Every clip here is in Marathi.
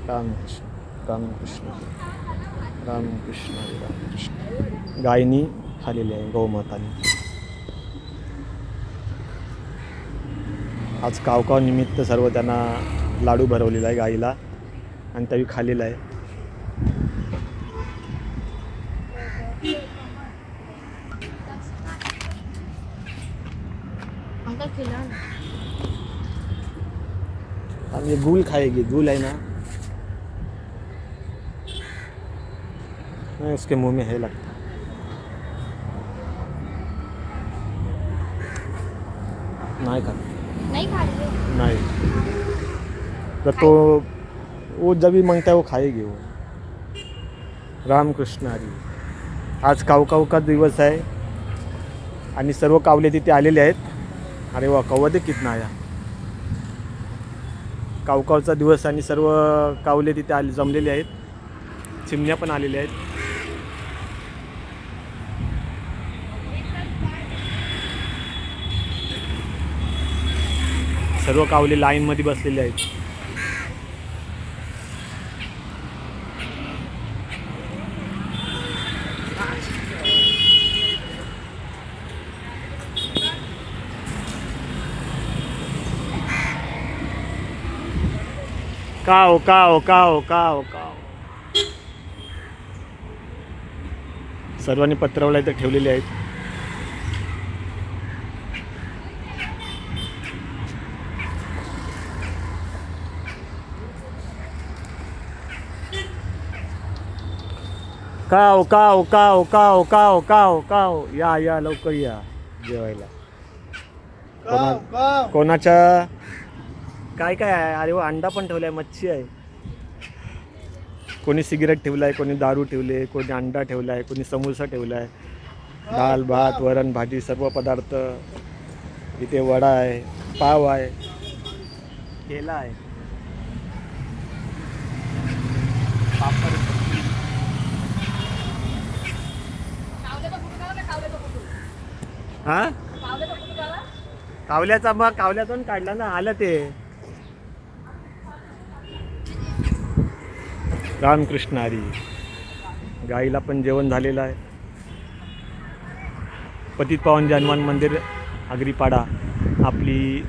रामकृष्ण रामकृष्ण रामकृष्ण रामकृष्ण. गायनी खालेली आहे गौमाताने. आज कावकाव निमित्त सर्व त्यांना लाडू भरवलेला आहे गाईला आणि त्याही खाल्लेला आहे. ये गुल खाएगी, गुल है ना, नहीं उसके मुंह में है लगता. नहीं खा नहीं, तो वो जब भी मांगता है वो खाएगी वो. रामकृष्ण हरी. आज कावकाव का दिवस आहे आणि सर्व कावले तिथे आलेले आहेत. अरे वा, कौवा दे कितना आया. कावकावचा दिवस आणि सर्व कावले तिथे जमलेले आहेत. चिमण्या पण आलेल्या आहेत. सर्व कावले लाईनमध्ये बसलेले आहेत. काव काव काव काव काव. सर्वांनी पत्रावळ्या इथं ठेवलेले आहेत. काव काव काव काव काव काव काव. या या लवकर या जेवायला. कोणाच्या काय काय आहे. अरे वा, अंडा पण ठेवलाय, मच्छी आहे. कोणी सिगरेट ठेवलाय, कोणी दारू ठेवले, कोणी अंडा ठेवलाय, कोणी समोसा ठेवलाय. दाल भात वरण भाजी सर्व पदार्थ. इथे वडा आहे, पाव आहे, केला आहे, पापड. हा, कावल्याचा मग कावल्यातून काढला ना, आलं ते. रामकृष्ण हरी. गाईला पण जेवण झालेलं आहे. पतित पावन हनुमान मंदिर आगरीपाडा, आपली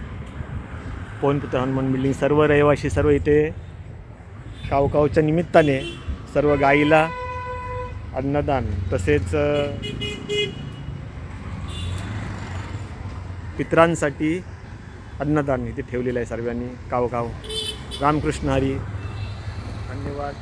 पवनपुत्र हनुमान बिल्डिंग. सर्व रहिवासी सर्व इथे कावकावच्या निमित्ताने सर्व गाईला अन्नदान तसेच पितरांसाठी अन्नदान इथे ठेवलेलं आहे सर्वांनी. कावकाव. रामकृष्ण हरी. धन्यवाद.